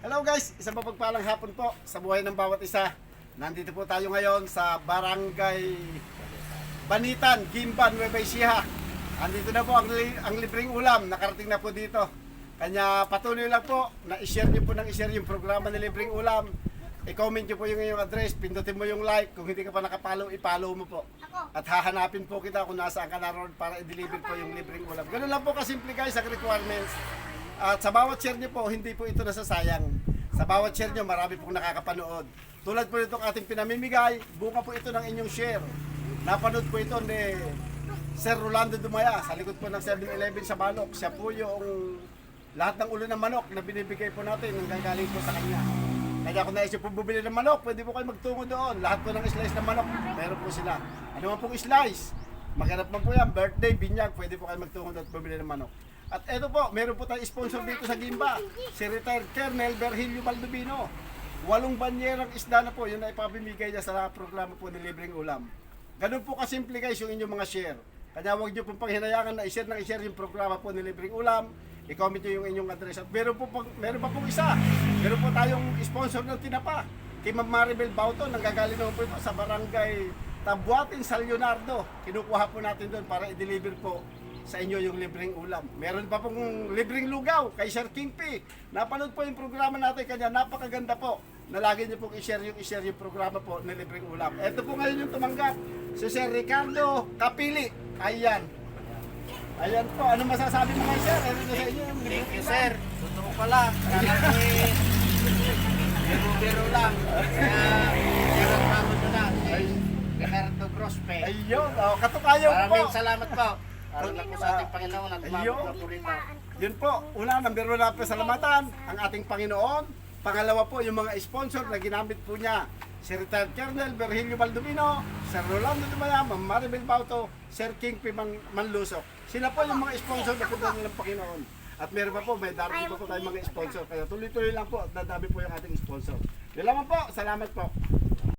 Hello guys, isang mapagpalang hapon po sa buhay ng bawat isa. Nandito po tayo ngayon sa Barangay Banitan, Gimban, Nueva Ecija. Andito na po ang libreng ulam, nakarating na po dito. Kanya patuloy lang po na i-share niyo po yung programa ng libreng ulam. I-comment niyo po yung iyong address, pindutin mo yung like. Kung hindi ka pa nakapollow, i-follow mo po. At hahanapin po kita kung nasaan ka naroon para i-deliver po yung libreng ulam. Ganun lang po kasimple guys ang requirements. At sa bawat share niyo po, hindi po ito nasasayang. Sa bawat share niyo, marami pong nakakapanood. Tulad po nitong ating pinamimigay, bunga po ito ng inyong share. Napanood po ito ni Sir Rolando Dumaya sa likod po ng 7-Eleven sa Balok. Siya po yung lahat ng ulo ng manok na binibigay po natin nang gagaling po sa kanya. Kaya kung naisip po bumili ng manok, pwede po kayo magtungo doon. Lahat po ng slice ng manok, meron po sila. Ano man pong slice, maghanap man po yan, birthday, binyag, pwede po kayo magtungo doon at bumili ng manok. At eto po, meron po tayong sponsor dito sa Gimba, si Retired Colonel Virgilio Baldovino. 8 banyerang isda na po, yun na ipapamigay niya sa programa po ni Libreng Ulam. Ganun po kasimple guys yung inyong mga share. Kaya huwag niyo pong panghinayangan na i-share yung programa po ni Libreng Ulam. I-comment niyo yung inyong address. At meron pa pong isa. Meron po tayong sponsor ng tinapa. Kay Ma'am Maribel Bauto, nanggagaling naman po ito sa Barangay Tabuatin, San Leonardo. Kinukuha po natin doon para i-deliver po sa inyo yung libreng ulam. Meron pa pong libreng lugaw kay Sir King P. Napanood po yung programa natin kanya, napakaganda po. Na lagi niyo pong i-share yung programa po ng libreng ulam. Ito po ngayon yung tumanggap, si Sir Ricardo Kapili. Ayan. Ayan po, ano masasabi mo kay Sir? Ano na sa inyo yung libreng ulam? Sir, totoo pala. Kala ko biro lang. Kaya meron mo na. Ricardo Grospe. Ayun, oh, katukayo po. Maraming salamat po. Para na po sa ating Panginoon at Ayun. umabot na po rito. Yun po, una, number 1 na pasalamatan ang ating Panginoon. Pangalawa po, yung mga sponsor na ginamit po niya. Si Retired Colonel Virgilio Baldovino, Sir Rolando Dumaya, Ma'am Maribel Bauto, Sir King P. Manlusok. Sila po yung mga sponsor na pinunod ng Panginoon. At meron pa po, may darating pa po tayong mga sponsor. Kaya tuloy-tuloy lang po, dadami po yung ating sponsor. Yun lamang po, salamat po.